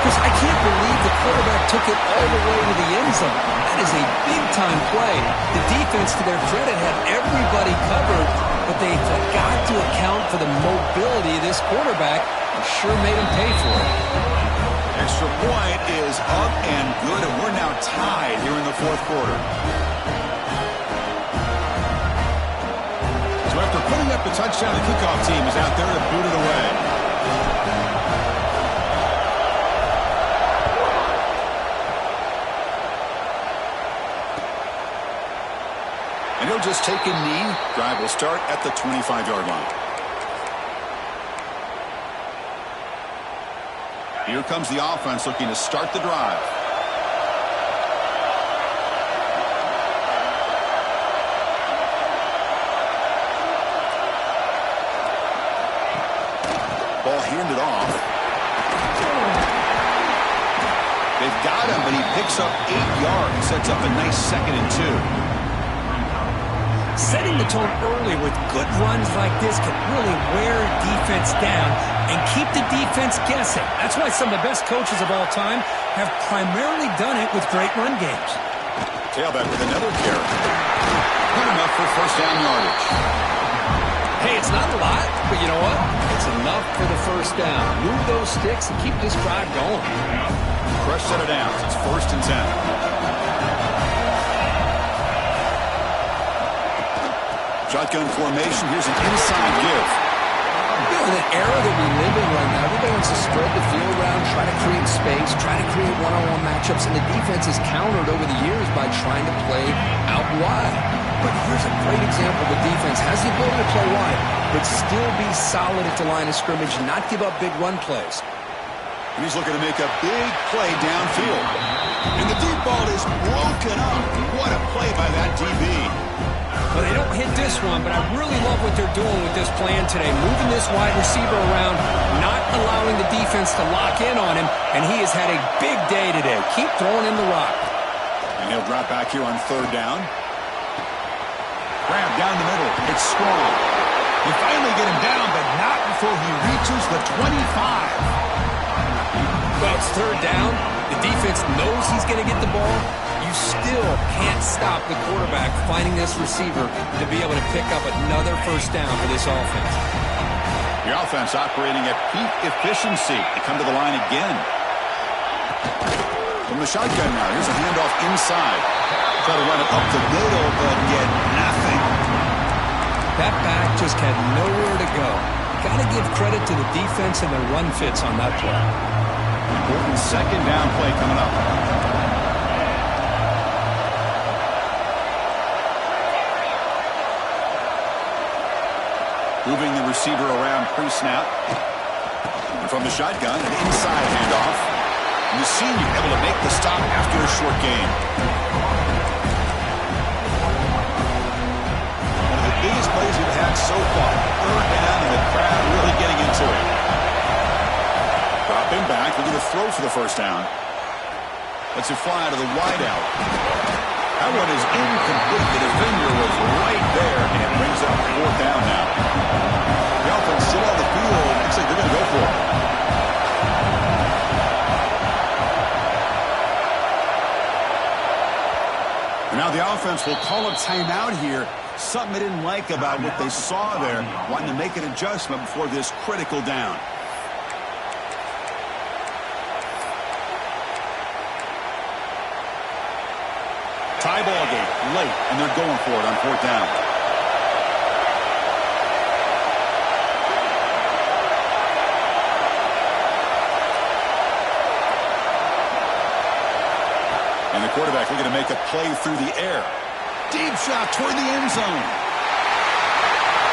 Because I can't believe the quarterback took it all the way to the end zone. That is a big-time play. The defense, to their credit, had everybody covered, but they forgot to account for the mobility of this quarterback and sure made him pay for it. Extra point is up and good, and we're now tied here in the fourth quarter. So after putting up the touchdown, the kickoff team is out there to boot it away. And he'll just take a knee. Drive will start at the 25-yard line. Here comes the offense looking to start the drive. Ball handed off. They've got him, but he picks up 8 yards. Sets up a nice 2nd and 2. Setting the tone early with good runs like this can really wear defense down and keep the defense guessing. That's why some of the best coaches of all time have primarily done it with great run games. Tailback with another carry. Good enough for first down yardage. Hey, it's not a lot, but you know what? It's enough for the first down. Move those sticks and keep this drive going. Fresh set of downs. It's 1st and 10. Shotgun formation. Here's an inside give. You know, in the era that we live in right now, everybody wants to spread the field around, try to create space, try to create one-on-one matchups, and the defense is countered over the years by trying to play out wide. But here's a great example. The defense has the ability to play wide, but still be solid at the line of scrimmage, not give up big run plays. He's looking to make a big play downfield. And the deep ball is broken up. What a play by that DB. Well, they don't hit this one, but I really love what they're doing with this plan today. Moving this wide receiver around, not allowing the defense to lock in on him, and he has had a big day today. Keep throwing him the rock. And he'll drop back here on third down. Grab down the middle. It's strong. You finally get him down, but not before he reaches the 25. Well, it's third down. The defense knows he's going to get the ball. You still can't stop the quarterback finding this receiver to be able to pick up another first down for this offense. The offense operating at peak efficiency. They come to the line again. From the shotgun now, here's a handoff inside. Try to run it up the middle, but get nothing. That back just had nowhere to go. Got to give credit to the defense and their run fits on that play. Important second down play coming up. Moving the receiver around pre-snap. And from the shotgun, an inside handoff. And the senior able to make the stop after a short gain. One of the biggest plays we've had so far. Third down and the crowd really getting into it. Dropping back, looking to throw for the first down. Lets it fly to the wideout. That one is incomplete. The defender was right there, and it brings up fourth down now. The offense still on the field. Looks like they're going to go for it. And now the offense will call a timeout here. Something they didn't like about what they saw there. Wanting to make an adjustment before this critical down. Tie ball game late, and they're going for it on fourth down. And the quarterback looking to make a play through the air. Deep shot toward the end zone.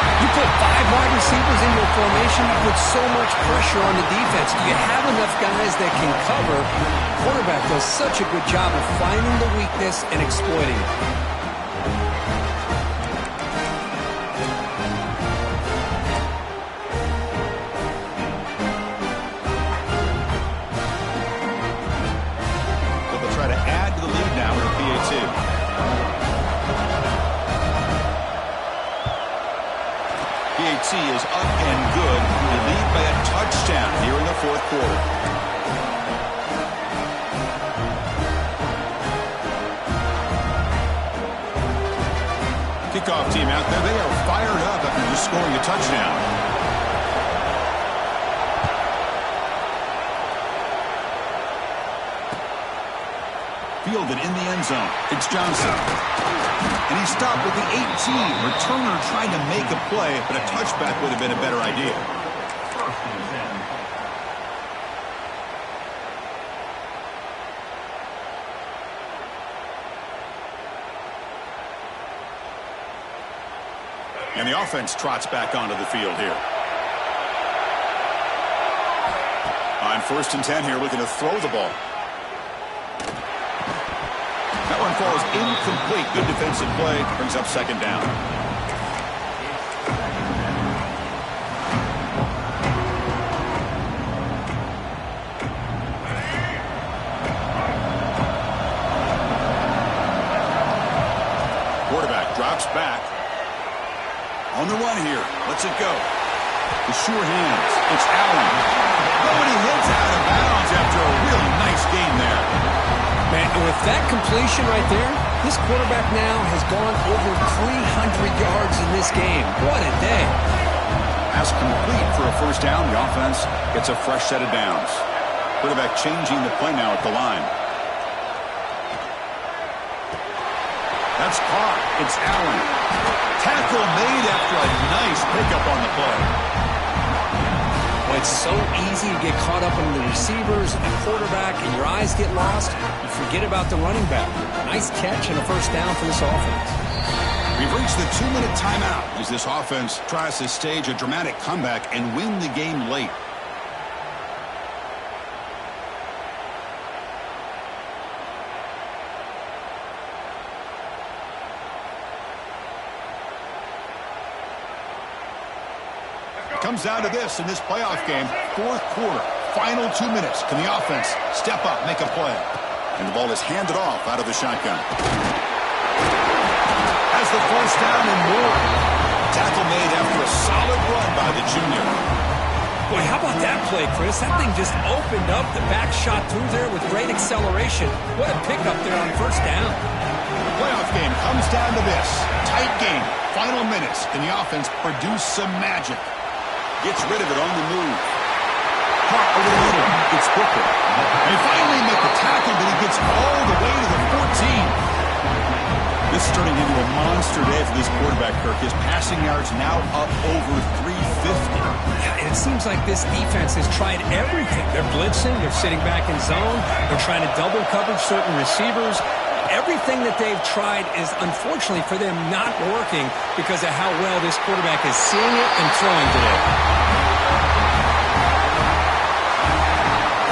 You put 5 wide receivers in your formation, you put so much pressure on the defense. Do you have enough guys that can cover? Quarterback does such a good job of finding the weakness and exploiting it. So they'll try to add to the lead now with a PAT. PAT is up and good. They lead by a touchdown here in the fourth quarter. Kickoff team out there. They are fired up after just scoring a touchdown. Fielded in the end zone. It's Johnson. And he stopped with the 18. Returner trying to make a play, but a touchback would have been a better idea. And the offense trots back onto the field here. On 1st and 10 here, looking to throw the ball. That one falls incomplete. Good defensive play. Brings up second down. Quarterback drops back. On the run here. Lets it go. The sure hands. It's Allen. Nobody hits out of bounds after a really nice game there. Man, with that completion right there, this quarterback now has gone over 300 yards in this game. What a day. Pass complete for a first down. The offense gets a fresh set of downs. Quarterback changing the play now at the line. That's It's caught. It's Allen. Tackle made after a nice pickup on the play. Well, it's so easy to get caught up in the receivers and the quarterback, and your eyes get lost. You forget about the running back. Nice catch and a first down for this offense. We've reached the 2-minute timeout as this offense tries to stage a dramatic comeback and win the game late. Comes down to this in this playoff game. Fourth quarter, final 2 minutes. Can the offense step up, make a play? And the ball is handed off out of the shotgun. Has the first down and more. Tackle made after a solid run by the junior. Boy, how about that play, Chris? That thing just opened up. The back shot through there with great acceleration. What a pickup there on first down. The playoff game comes down to this. Tight game. Final minutes. Can the offense produce some magic? Gets rid of it on the move. Caught over the middle. It's Booker. And finally make the tackle, but he gets all the way to the 14. This is turning into a monster day for this quarterback, Kirk. His passing yards now up over 350. Yeah, and it seems like this defense has tried everything. They're blitzing. They're sitting back in zone. They're trying to double coverage certain receivers. Everything that they've tried is, unfortunately for them, not working because of how well this quarterback is seeing it and throwing today.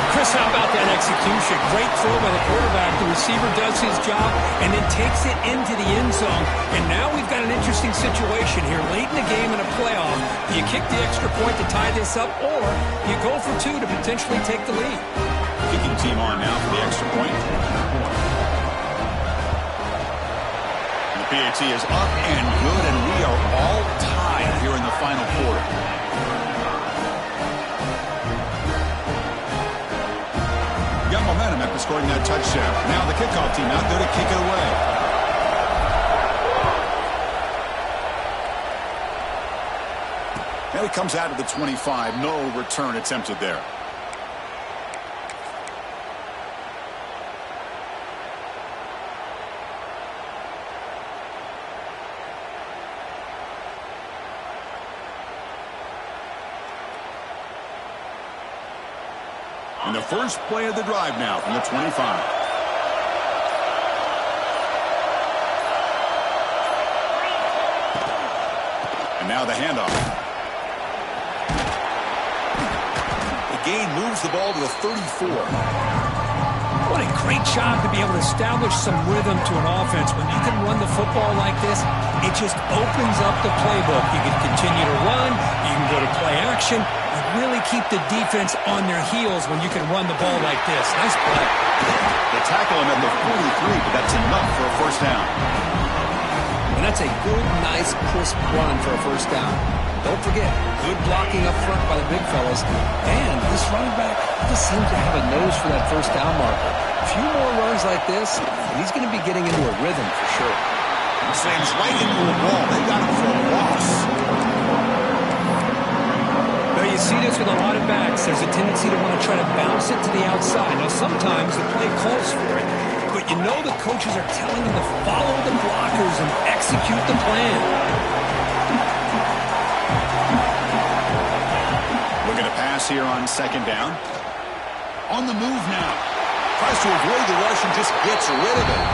Chris, how about that execution? Great throw by the quarterback. The receiver does his job and then takes it into the end zone. And now we've got an interesting situation here. Late in the game in a playoff, do you kick the extra point to tie this up, or you go for two to potentially take the lead? Kicking team on now for the extra point. PAT is up and good, and we are all tied here in the final quarter. Got momentum after scoring that touchdown. Now the kickoff team out there to kick it away. Now he comes out of the 25. No return attempted there. And the first play of the drive now from the 25. And now the handoff. The gain moves the ball to the 34. What a great job to be able to establish some rhythm to an offense. When you can run the football like this, it just opens up the playbook. You can continue to run. You can go to play action. You really keep the defense on their heels when you can run the ball like this. Nice play. They tackle him at the 43, but that's enough for a first down. And that's a good, nice, crisp run for a first down. Don't forget, good blocking up front by the big fellas. And this running back just seems to have a nose for that first down marker. A few more runs like this, and he's going to be getting into a rhythm for sure. Slams right into a wall. They got him for a loss. Now you see this with a lot of backs. There's a tendency to want to try to bounce it to the outside. Now sometimes the play calls for it, but you know the coaches are telling them to follow the blockers and execute the plan. Looking to pass here on second down. On the move now. Tries to avoid the rush and just gets rid of it.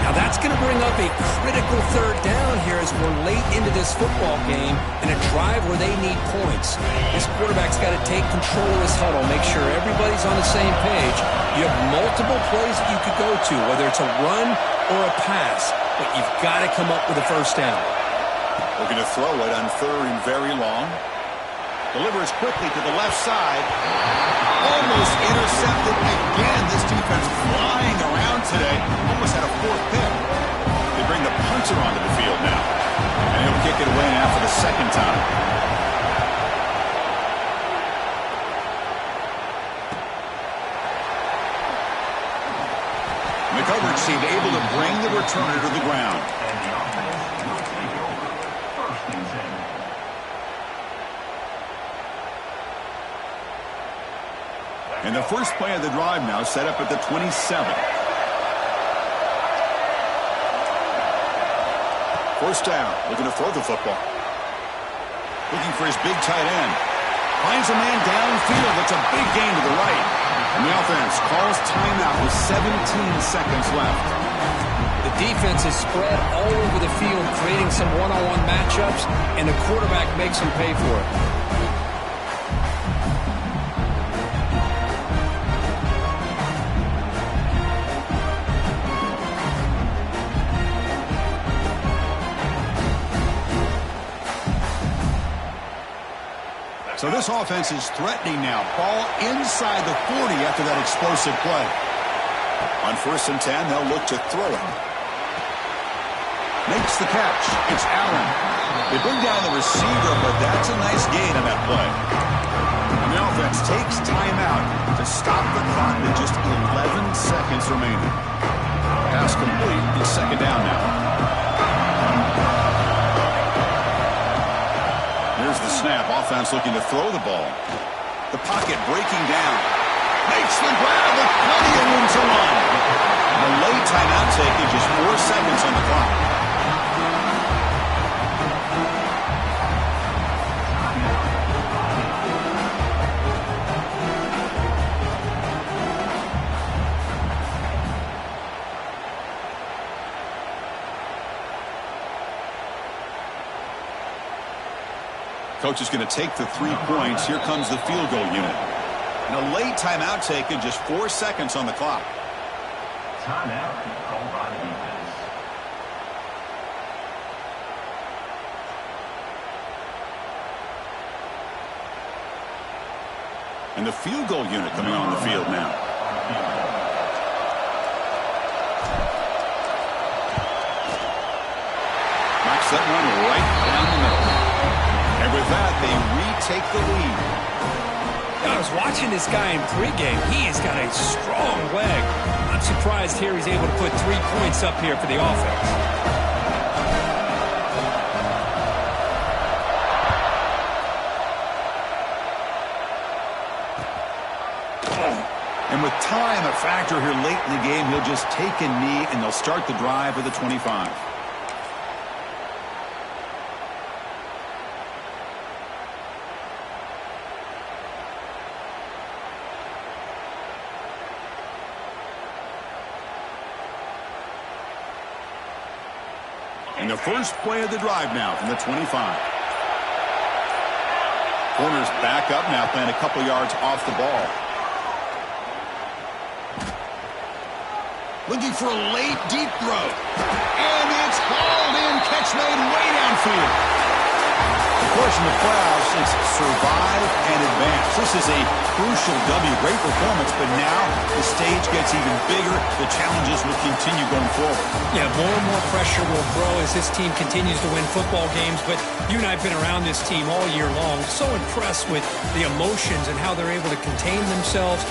Now that's going to bring up a critical third down here as we're late into this football game in a drive where they need points. This quarterback's got to take control of this huddle, make sure everybody's on the same page. You have multiple plays that you could go to, whether it's a run or a pass, but you've got to come up with a first down. Looking to throw it on third and very long. Delivers quickly to the left side. Almost intercepted again. This defense flying around today. Almost had a fourth pick. They bring the punter onto the field now. And he'll kick it away now for the second time. And the coverage team able to bring the returner to the ground. And the offense will take over. First and 10. And the first play of the drive now set up at the 27. First down, looking to throw the football. Looking for his big tight end. Finds a man downfield. That's a big gain to the right. And the offense calls timeout with 17 seconds left. The defense is spread all over the field, creating some one-on-one matchups, and the quarterback makes them pay for it. So this offense is threatening now. Ball inside the 40 after that explosive play. On 1st and 10, they'll look to throw it. Makes the catch. It's Allen. They bring down the receiver, but that's a nice gain on that play. And the offense takes timeout to stop the clock with just 11 seconds remaining. Pass complete. It's 2nd down now. Here's the snap. Offense looking to throw the ball. The pocket breaking down. Makes the grab with plenty of room to run. A late timeout taken, just 4 seconds on the clock. Coach is going to take the 3 points. Here comes the field goal unit. And a late timeout taken, just 4 seconds on the clock. Timeout called by the defense. And the field goal unit coming on the field now. Knocks that one right down the middle. And with that, they retake the lead. I was watching this guy in pregame. He has got a strong leg. I'm surprised here he's able to put 3 points up here for the offense. And with time a factor here late in the game, he'll just take a knee and they'll start the drive with a 25. And the first play of the drive now from the 25. Corners back up now, playing a couple yards off the ball. Looking for a late, deep throw. And it's hauled in. Catch made way downfield. Of course, in the playoffs, it's survive and advance. This is a crucial W. Great performance, but now the stage gets even bigger. The challenges will continue going forward. Yeah, more and more pressure will grow as this team continues to win football games. But you and I have been around this team all year long. So impressed with the emotions and how they're able to contain themselves.